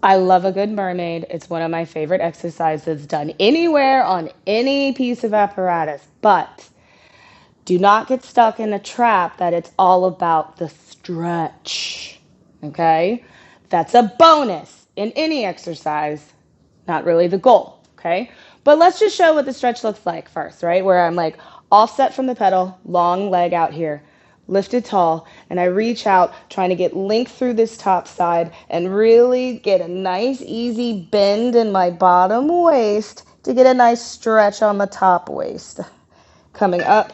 I love a good mermaid. It's one of my favorite exercises done anywhere on any piece of apparatus. But do not get stuck in a trap that it's all about the stretch. Okay? That's a bonus in any exercise, not really the goal. Okay? But let's just show what the stretch looks like first, right? Where I'm like offset from the pedal, long leg out here, lifted tall, and I reach out trying to get length through this top side and really get a nice easy bend in my bottom waist to get a nice stretch on the top waist. Coming up,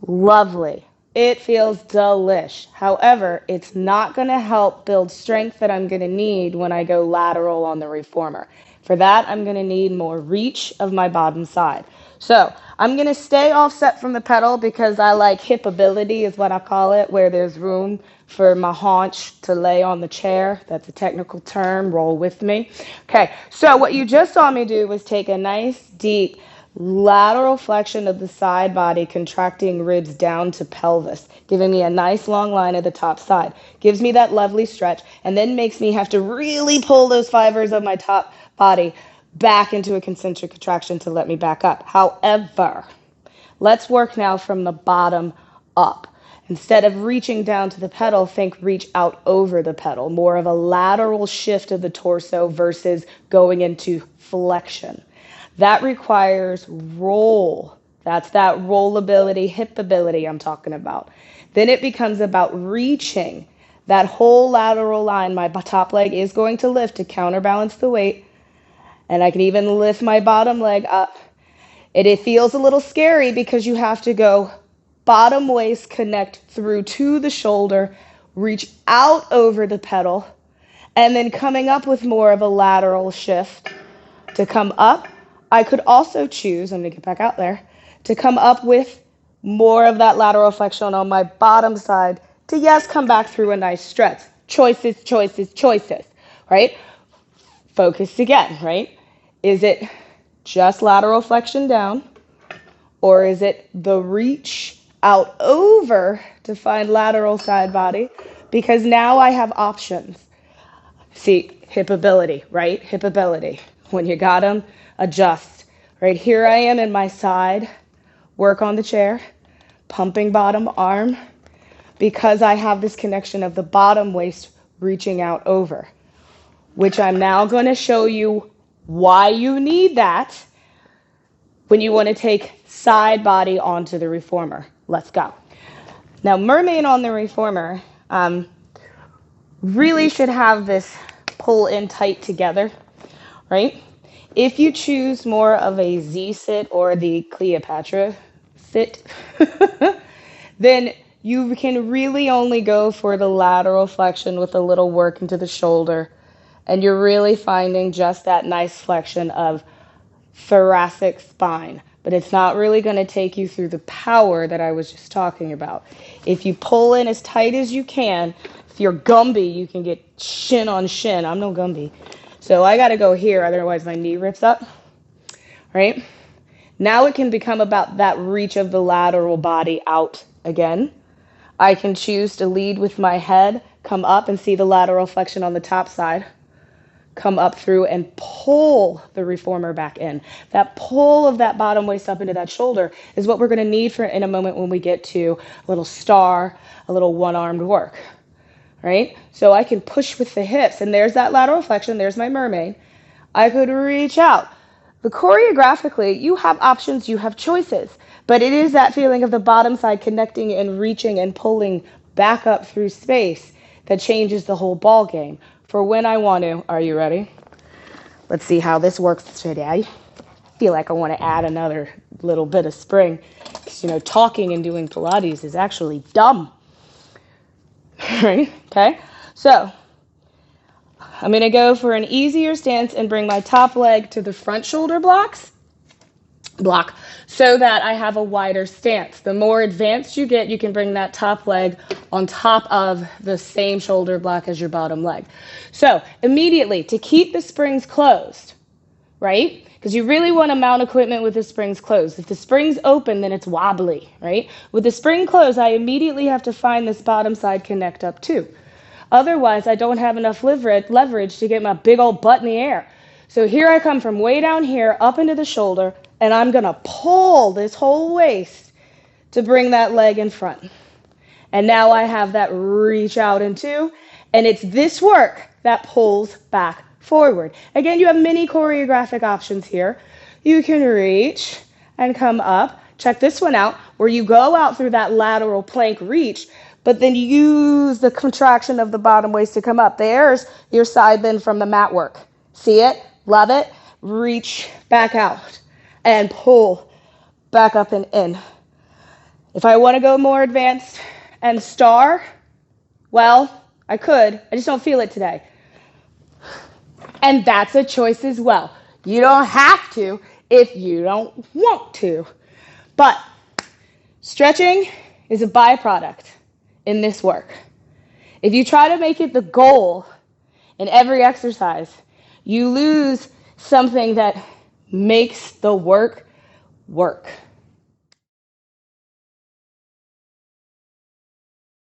lovely. It feels delish. However, it's not going to help build strength that I'm going to need when I go lateral on the reformer. For that, I'm going to need more reach of my bottom side. So I'm going to stay offset from the pedal because I like hipability is what I call it, where there's room for my haunch to lay on the chair. That's a technical term. Roll with me. Okay, so what you just saw me do was take a nice deep lateral flexion of the side body, contracting ribs down to pelvis, giving me a nice long line of the top side. Gives me that lovely stretch, and then makes me have to really pull those fibers of my top body back into a concentric contraction to let me back up. However, let's work now from the bottom up. Instead of reaching down to the pedal, think reach out over the pedal, more of a lateral shift of the torso versus going into flexion. That requires roll. That's that rollability, hipability I'm talking about. Then it becomes about reaching that whole lateral line. My top leg is going to lift to counterbalance the weight, and I can even lift my bottom leg up. It feels a little scary because you have to go bottom waist connect through to the shoulder, reach out over the pedal, and then coming up with more of a lateral shift to come up. I could also choose, let me get back out there, to come up with more of that lateral flexion on my bottom side to, yes, come back through a nice stretch. Choices, choices, choices, right? Focus again, right? Is it just lateral flexion down, or is it the reach out over to find lateral side body? Because now I have options. See, hipability, right? Hipability. When you got them, adjust. Right here I am in my side, work on the chair, pumping bottom arm, because I have this connection of the bottom waist reaching out over, which I'm now going to show you why you need that when you want to take side body onto the reformer. Let's go. Now, mermaid on the reformer really should have this pull in tight together, right? If you choose more of a Z sit or the Cleopatra sit, then you can really only go for the lateral flexion with a little work into the shoulder. And you're really finding just that nice flexion of thoracic spine. But it's not really going to take you through the power that I was just talking about. If you pull in as tight as you can, if you're Gumby, you can get shin on shin. I'm no Gumby. So I got to go here, otherwise my knee rips up, right? Now it can become about that reach of the lateral body out again. I can choose to lead with my head, come up and see the lateral flexion on the top side, come up through and pull the reformer back in. That pull of that bottom waist up into that shoulder is what we're going to need for in a moment when we get to a little star, a little one-armed work, right? So I can push with the hips, and there's that lateral flexion. There's my mermaid. I could reach out. But choreographically, you have options, you have choices, but it is that feeling of the bottom side connecting and reaching and pulling back up through space that changes the whole ball game. For when I want to, are you ready? Let's see how this works today. I feel like I want to add another little bit of spring. Because, talking and doing Pilates is actually dumb. Right? Okay? So, I'm going to go for an easier stance and bring my top leg to the front shoulder block so that I have a wider stance. The more advanced you get, you can bring that top leg on top of the same shoulder block as your bottom leg. So immediately, to keep the springs closed, right? Because you really want to mount equipment with the springs closed. If the spring's open, then it's wobbly, right? With the spring closed, I immediately have to find this bottom side connect up too. Otherwise, I don't have enough leverage to get my big old butt in the air. So here I come from way down here up into the shoulder, and I'm going to pull this whole waist to bring that leg in front. And now I have that reach out into, and it's this work that pulls back forward. Again, you have many choreographic options here. You can reach and come up. Check this one out, where you go out through that lateral plank reach, but then you use the contraction of the bottom waist to come up. There's your side bend from the mat work. See it? Love it? Reach back out and pull back up and in. If I want to go more advanced and star, well, I could. I just don't feel it today. And that's a choice as well. You don't have to if you don't want to. But stretching is a byproduct in this work. If you try to make it the goal in every exercise, you lose something that makes the work work.